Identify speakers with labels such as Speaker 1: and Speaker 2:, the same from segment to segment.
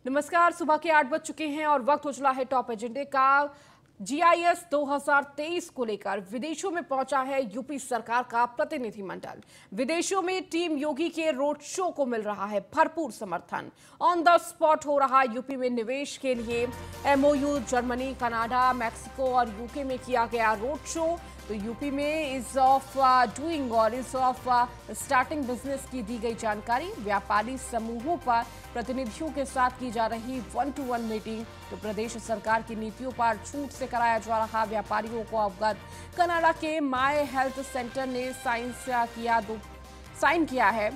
Speaker 1: नमस्कार। सुबह के 8 बज चुके हैं और वक्त हो चला है टॉप एजेंडे का। जीआईएस 2023 को लेकर विदेशों में पहुंचा है यूपी सरकार का प्रतिनिधिमंडल। विदेशों में टीम योगी के रोड शो को मिल रहा है भरपूर समर्थन। ऑन द स्पॉट हो रहा यूपी में निवेश के लिए एमओयू। जर्मनी, कनाडा, मैक्सिको और यूके में किया गया रोड शो। तो यूपी में इज ऑफ डूइंग और इज ऑफ स्टार्टिंग बिजनेस की दी गई जानकारी। व्यापारी समूहों पर प्रतिनिधियों के साथ की जा रही 1-to-1 मीटिंग। तो प्रदेश सरकार की नीतियों पर छूट से कराया जा रहा व्यापारियों को अवगत। कनाडा के माय हेल्थ सेंटर ने साइन किया है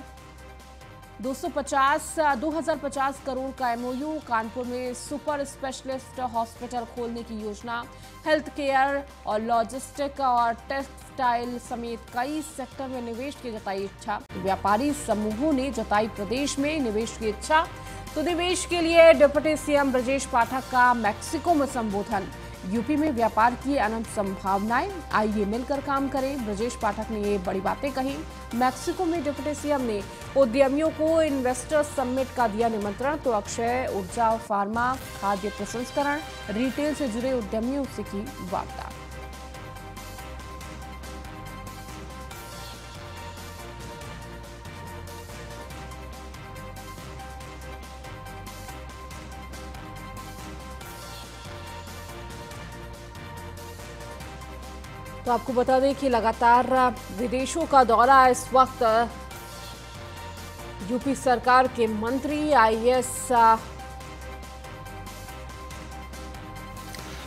Speaker 1: 2050 करोड़ का एमओयू। कानपुर में सुपर स्पेशलिस्ट हॉस्पिटल खोलने की योजना। हेल्थ केयर और लॉजिस्टिक और टेक्सटाइल समेत कई सेक्टर में निवेश की जताई इच्छा। व्यापारी समूहों ने जताई प्रदेश में निवेश की इच्छा। तो निवेश के लिए डिप्टी सीएम ब्रजेश पाठक का मैक्सिको में संबोधन। यूपी में व्यापार की अनंत संभावनाएं, आइए मिलकर काम करें। ब्रजेश पाठक ने ये बड़ी बातें कही। मैक्सिको में डिप्टी सीएम ने उद्यमियों को इन्वेस्टर्स समिट का दिया निमंत्रण। तो अक्षय ऊर्जा, फार्मा, खाद्य प्रसंस्करण, रिटेल से जुड़े उद्यमियों से की वार्ता। तो आपको बता दें कि लगातार विदेशों का दौरा इस वक्त यूपी सरकार के मंत्री आईएएस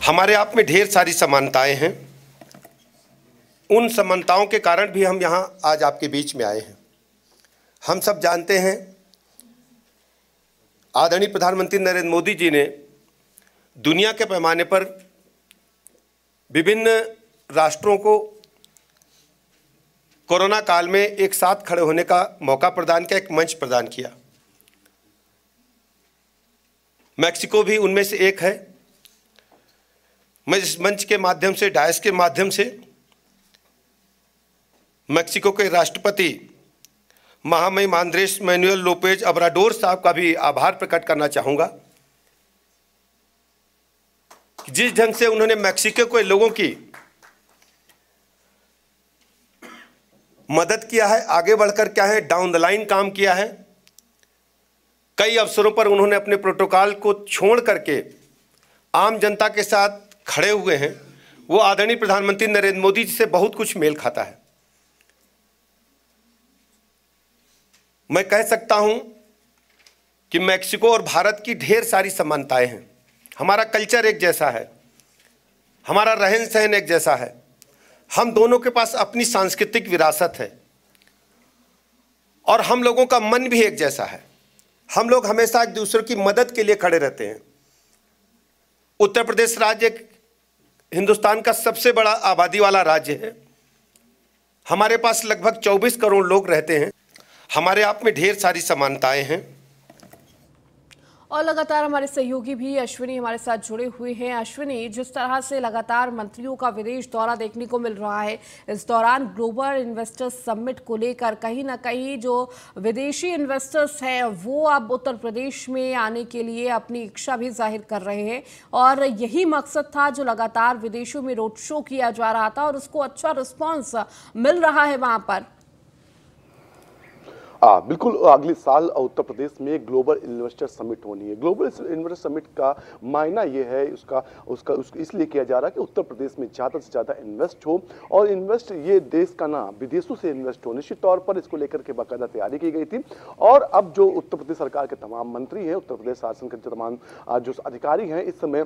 Speaker 2: हमारे आप में ढेर सारी समानताएं हैं। उन समानताओं के कारण भी हम यहां आज आपके बीच में आए हैं। हम सब जानते हैं आदरणीय प्रधानमंत्री नरेंद्र मोदी जी ने दुनिया के पैमाने पर विभिन्न राष्ट्रों को कोरोना काल में एक साथ खड़े होने का मौका प्रदान किया, एक मंच प्रदान किया। मैक्सिको भी उनमें से एक है। मैं इस मंच के माध्यम से, डायस के माध्यम से मैक्सिको के राष्ट्रपति महामहिम आंद्रेस मैनुएल लोपेज ओब्राडोर साहब का भी आभार प्रकट करना चाहूँगा। जिस ढंग से उन्होंने मैक्सिको के लोगों की मदद किया है, आगे बढ़कर क्या है डाउन द लाइन काम किया है। कई अवसरों पर उन्होंने अपने प्रोटोकॉल को छोड़ करके आम जनता के साथ खड़े हुए हैं। वो आदरणीय प्रधानमंत्री नरेंद्र मोदी जी से बहुत कुछ मेल खाता है। मैं कह सकता हूं कि मैक्सिको और भारत की ढेर सारी समानताएं हैं। हमारा कल्चर एक जैसा है, हमारा रहन सहन एक जैसा है, हम दोनों के पास अपनी सांस्कृतिक विरासत है और हम लोगों का मन भी एक जैसा है। हम लोग हमेशा एक दूसरे की मदद के लिए खड़े रहते हैं। उत्तर प्रदेश राज्य हिंदुस्तान का सबसे बड़ा आबादी वाला राज्य है। हमारे पास लगभग 24 करोड़ लोग रहते हैं। हमारे आप में ढेर सारी समानताएं हैं।
Speaker 1: और लगातार हमारे सहयोगी भी अश्विनी हमारे साथ जुड़े हुए हैं। अश्विनी, जिस तरह से लगातार मंत्रियों का विदेश दौरा देखने को मिल रहा है, इस दौरान ग्लोबल इन्वेस्टर्स समिट को लेकर कहीं ना कहीं जो विदेशी इन्वेस्टर्स हैं वो अब उत्तर प्रदेश में आने के लिए अपनी इच्छा भी जाहिर कर रहे हैं और यही मकसद था जो लगातार विदेशों में रोड शो किया जा रहा था और उसको अच्छा रिस्पॉन्स मिल रहा है वहां पर।
Speaker 3: बिल्कुल। अगले साल उत्तर प्रदेश में ग्लोबल इन्वेस्टर समिट होनी है। ग्लोबल इन्वेस्टर समिट का मायना ये है, उसका इसलिए किया जा रहा है कि उत्तर प्रदेश में ज़्यादा से ज़्यादा इन्वेस्ट हो और इन्वेस्ट ये देश का ना विदेशों से इन्वेस्ट हो। निश्चित तौर पर इसको लेकर के बाकायदा तैयारी की गई थी और अब जो उत्तर प्रदेश सरकार के तमाम मंत्री हैं, उत्तर प्रदेश शासन के तमाम जो अधिकारी हैं इस समय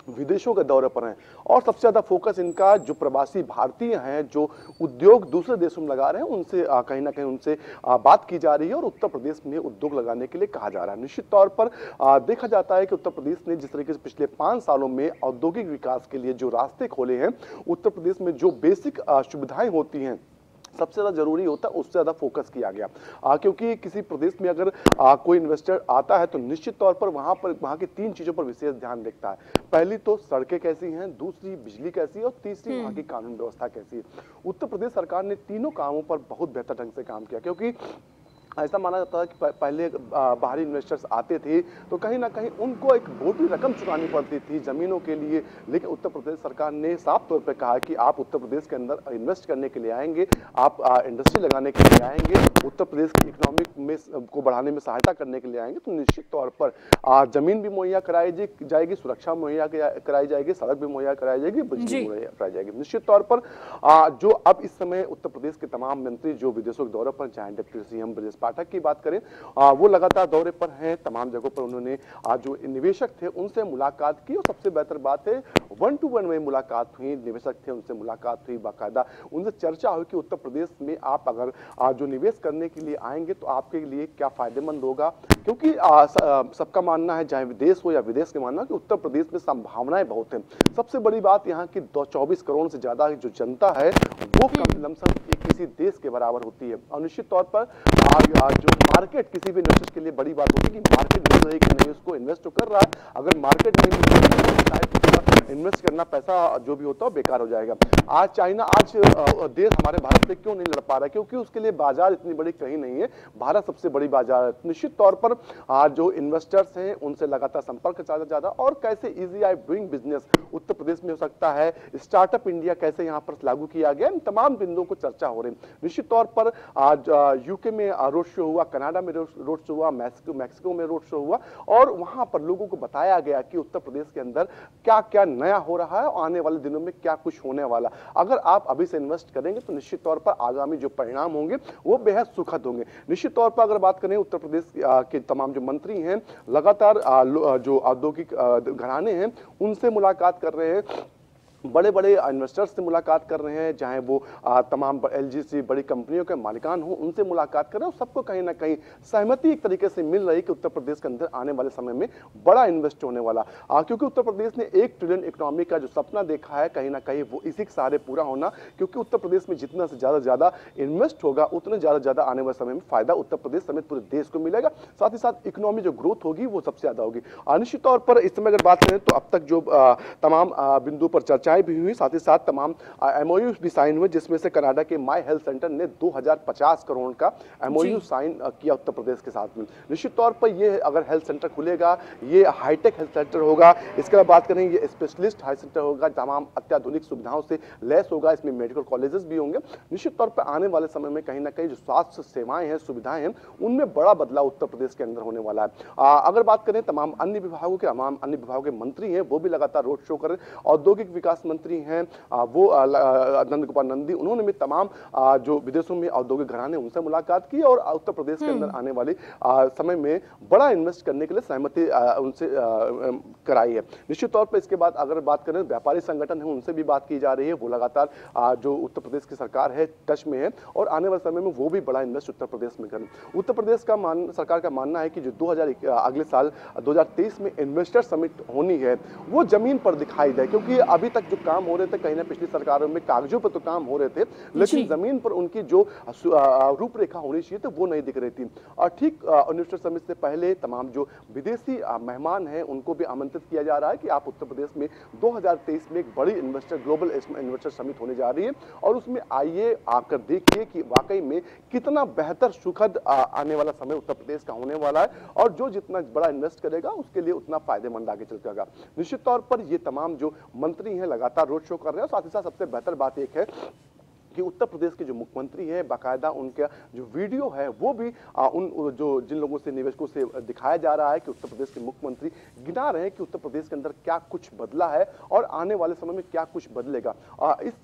Speaker 3: विदेशों के दौरे पर हैं और सबसे ज़्यादा फोकस इनका जो प्रवासी भारतीय हैं जो उद्योग दूसरे देशों में लगा रहे हैं उनसे कहीं ना कहीं उनसे बात की जा रही है और उत्तर प्रदेश में उद्योग लगाने के लिए कहा जा रहा है। निश्चित तौर पर देखा जाता है कि उत्तर प्रदेश ने जिस तरीके से पिछले 5 सालों में औद्योगिक विकास के लिए जो रास्ते खोले हैं, उत्तर प्रदेश में जो बेसिक सुविधाएं होती हैं सबसे ज़्यादा जरूरी होता है उससे ज़्यादा फोकस किया गया। क्योंकि किसी प्रदेश में अगर कोई इन्वेस्टर आता है तो निश्चित तौर पर वहाँ की 3 चीज़ों पर विशेष ध्यान देखता है। पहली तो सड़कें कैसी हैं, दूसरी बिजली कैसी है और तीसरी वहाँ की कानून व्यवस्था कैसी है। उत्तर प्रदेश सरकार ने तीनों कामों पर बहुत बेहतर ढंग से काम किया क्योंकि ऐसा माना जाता है कि पहले बाहरी इन्वेस्टर्स आते थे तो कहीं ना कहीं उनको एक मोटी रकम चुकानी पड़ती थी जमीनों के लिए, लेकिन उत्तर प्रदेश सरकार ने साफ तौर पर कहा कि आप उत्तर प्रदेश के अंदर इन्वेस्ट करने के लिए आएंगे, आप इंडस्ट्री लगाने के लिए आएंगे, उत्तर प्रदेश की इकोनॉमिक में को बढ़ाने में सहायता करने के लिए आएंगे, तो निश्चित तौर पर जमीन भी मुहैया कराई जाएगी, सुरक्षा मुहैया कराई जाएगी, सड़क भी मुहैया कराई जाएगी, बिजली मुहैया कराई जाएगी। निश्चित तौर पर जो अब इस समय उत्तर प्रदेश के तमाम मंत्री जो विदेशों के दौरे पर, चाहे डिप्टी सीएम ब्रजेश पाठक की बात करें, वो लगातार दौरे पर हैं, तमाम जगहों पर उन्होंने जो निवेशक थे उनसे मुलाकात की, और सबसे बेहतर बात है 1-to-1 में मुलाकात हुई, निवेशक थे उनसे मुलाकात हुई, बाकायदा उनसे चर्चा हुई कि उत्तर प्रदेश में आप अगर जो निवेश करने के लिए आएंगे तो आपके लिए क्या फायदेमंद होगा, क्योंकि सबका मानना है, चाहे विदेश हो या विदेश के मानना, कि उत्तर प्रदेश में संभावनाएं बहुत हैं। सबसे बड़ी बात यहाँ की 24 करोड़ से ज्यादा जो जनता है वो कम लमसम किसी देश के बराबर होती है, और निश्चित तौर पर जो मार्केट किसी भी इन्वेस्टर के लिए बड़ी बात होती है कि मार्केट मिल रही है कि नहीं, उसको इन्वेस्ट तो कर रहा है, अगर मार्केट नहीं मिल रही है इन्वेस्ट करना पैसा जो भी होता है बेकार हो जाएगा। आज चाइना देश हमारे भारत से क्यों नहीं लड़ पा रहा है, क्योंकि उसके लिए बाजार इतनी बड़ी कहीं नहीं है, भारत सबसे बड़ी बाजार है। निश्चित तौर पर जो इन्वेस्टर्स हैं उनसे लगातार संपर्क ज्यादा, और कैसे easy I doing business Uttar Pradesh में हो सकता है, स्टार्टअप इंडिया कैसे यहाँ पर लागू किया गया, इन तमाम बिंदुओं को चर्चा हो रही है। निश्चित तौर पर आज यूके में रोड शो हुआ, कनाडा में रोड शो हुआ, मैक्सिको में रोड शो हुआ, और वहां पर लोगों को बताया गया कि उत्तर प्रदेश के अंदर क्या क्या नया हो रहा है और आने वाले दिनों में क्या कुछ होने वाला। अगर आप अभी से इन्वेस्ट करेंगे तो निश्चित तौर पर आगामी जो परिणाम होंगे वो बेहद सुखद होंगे। निश्चित तौर पर अगर बात करें उत्तर प्रदेश के तमाम जो मंत्री हैं लगातार जो औद्योगिक घराने हैं उनसे मुलाकात कर रहे हैं, बड़े बड़े इन्वेस्टर्स से मुलाकात कर रहे हैं, चाहे वो तमाम एलजीसी बड़ी कंपनियों के मालिकान हो, उनसे मुलाकात कर रहे हैं, सबको कहीं ना कहीं सहमति एक तरीके से मिल रही कि उत्तर प्रदेश के अंदर आने वाले समय में बड़ा इन्वेस्ट होने वाला, क्योंकि उत्तर प्रदेश ने 1 ट्रिलियन इकोनॉमी का जो सपना देखा है कहीं ना कहीं वो इसी के सहारे पूरा होना, क्योंकि उत्तर प्रदेश में जितना से ज्यादा इन्वेस्ट होगा उतने ज्यादा आने वाले समय में फायदा उत्तर प्रदेश समेत पूरे देश को मिलेगा, साथ ही साथ इकोनॉमी जो ग्रोथ होगी वो सबसे ज्यादा होगी। निश्चित तौर पर इस समय अगर बात करें तो अब तक जो तमाम बिंदु पर चर्चाएं भी हुई, साथ ही साथ तमाम एमओयू भी साइन हुए, जिसमें से कनाडा के माई हेल्थ सेंटर ने 2050 करोड़ का एमओयू साइन किया उत्तर प्रदेश के साथ में। निश्चित तौर पर ये अगर हेल्थ सेंटर खुलेगा, ये हाईटेक हेल्थ सेंटर होगा, इसके बाद बात करें ये स्पेशलिस्ट हेल्थ सेंटर होगा, तमाम अत्याधुनिक सुविधाओं से लैस होगा, इसमें मेडिकल कॉलेजेस भी होंगे। निश्चित तौर पर आने वाले समय में कहीं ना कहीं जो स्वास्थ्य सेवाएं हैं, सुविधाएं हैं, उनमें बड़ा बदलाव उत्तर प्रदेश के अंदर होने वाला है। अगर बात करें तमाम अन्य विभागों के मंत्री हैं वो भी लगातार रोड शो कर रहे हैं, औद्योगिक विकास मंत्री हैं वो नंद गोपाल नंदी, उन्होंने भी तमाम जो विदेशों में औद्योगिक घराने उनसे मुलाकात की और उत्तर प्रदेश के अंदर आने वाले समय में बड़ा इन्वेस्ट करने के लिए सहमति उनसे कराई है। निश्चित तौर पर इसके बाद अगर बात करें व्यापारी संगठन है उनसे भी बात की जा रही है, वो लगातार जो उत्तर प्रदेश की सरकार है टच में है और आने वाले समय में वो भी बड़ा इन्वेस्ट उत्तर प्रदेश में करें। उत्तर प्रदेश का सरकार का मानना है कि जो अगले साल 2023 में इन्वेस्टर समिट होनी है वो जमीन पर दिखाई दे, क्योंकि अभी तक जो काम हो रहे थे कहीं ना पिछली सरकारों में कागजों पर तो काम हो रहे थे, लेकिन जमीन पर उनकी जो रूपरेखा होनी चाहिए थी वो नहीं दिख रही थी। और ठीक इन्वेस्टर समिट से पहले तमाम जो विदेशी मेहमान हैं उनको भी आमंत्रित किया जा रहा है कि आप उत्तर प्रदेश में 2023 में एक बड़ी ग्लोबल इन्वेस्टर समिट होने जा रही है और उसमें आइए आकर देखिए कि वाकई में कितना बेहतर सुखद आने वाला समय उत्तर प्रदेश का होने वाला है और जो जितना बड़ा इन्वेस्ट करेगा उसके लिए उतना फायदेमंद आगे चल जाएगा। निश्चित तौर पर ये तमाम जो मंत्री हैं लगातार रोड शो कर रहे हैं। साथ ही साथ सबसे बेहतर बात एक है कि उत्तर प्रदेश के जो मुख्यमंत्री हैं बाकायदा उनका जो वीडियो है वो भी जिन लोगों से निवेशकों से दिखाया जा रहा है कि उत्तर प्रदेश के मुख्यमंत्री गिना रहे हैं कि उत्तर प्रदेश के अंदर क्या कुछ बदला है और आने वाले समय में क्या कुछ बदलेगा।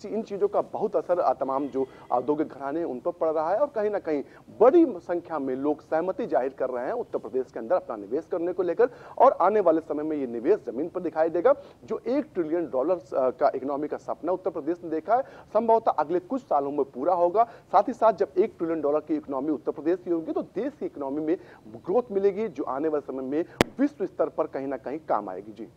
Speaker 3: इन चीज़ों का बहुत असर तमाम जो औद्योगिक घराने हैं उन पर पड़ रहा है और कहीं ना कहीं बड़ी संख्या में लोग सहमति जाहिर कर रहे हैं उत्तर प्रदेश के अंदर अपना निवेश करने को लेकर और आने वाले समय में ये निवेश जमीन पर दिखाई देगा। जो $1 ट्रिलियन का इकोनॉमी का सपना उत्तर प्रदेश ने देखा है संभवतः अगले कुछ सालों में पूरा होगा। साथ ही साथ जब $1 ट्रिलियन की इकोनॉमी उत्तर प्रदेश की होगी तो देश की इकोनॉमी में ग्रोथ मिलेगी जो आने वाले समय में विश्व स्तर पर कहीं ना कहीं काम आएगी। जी।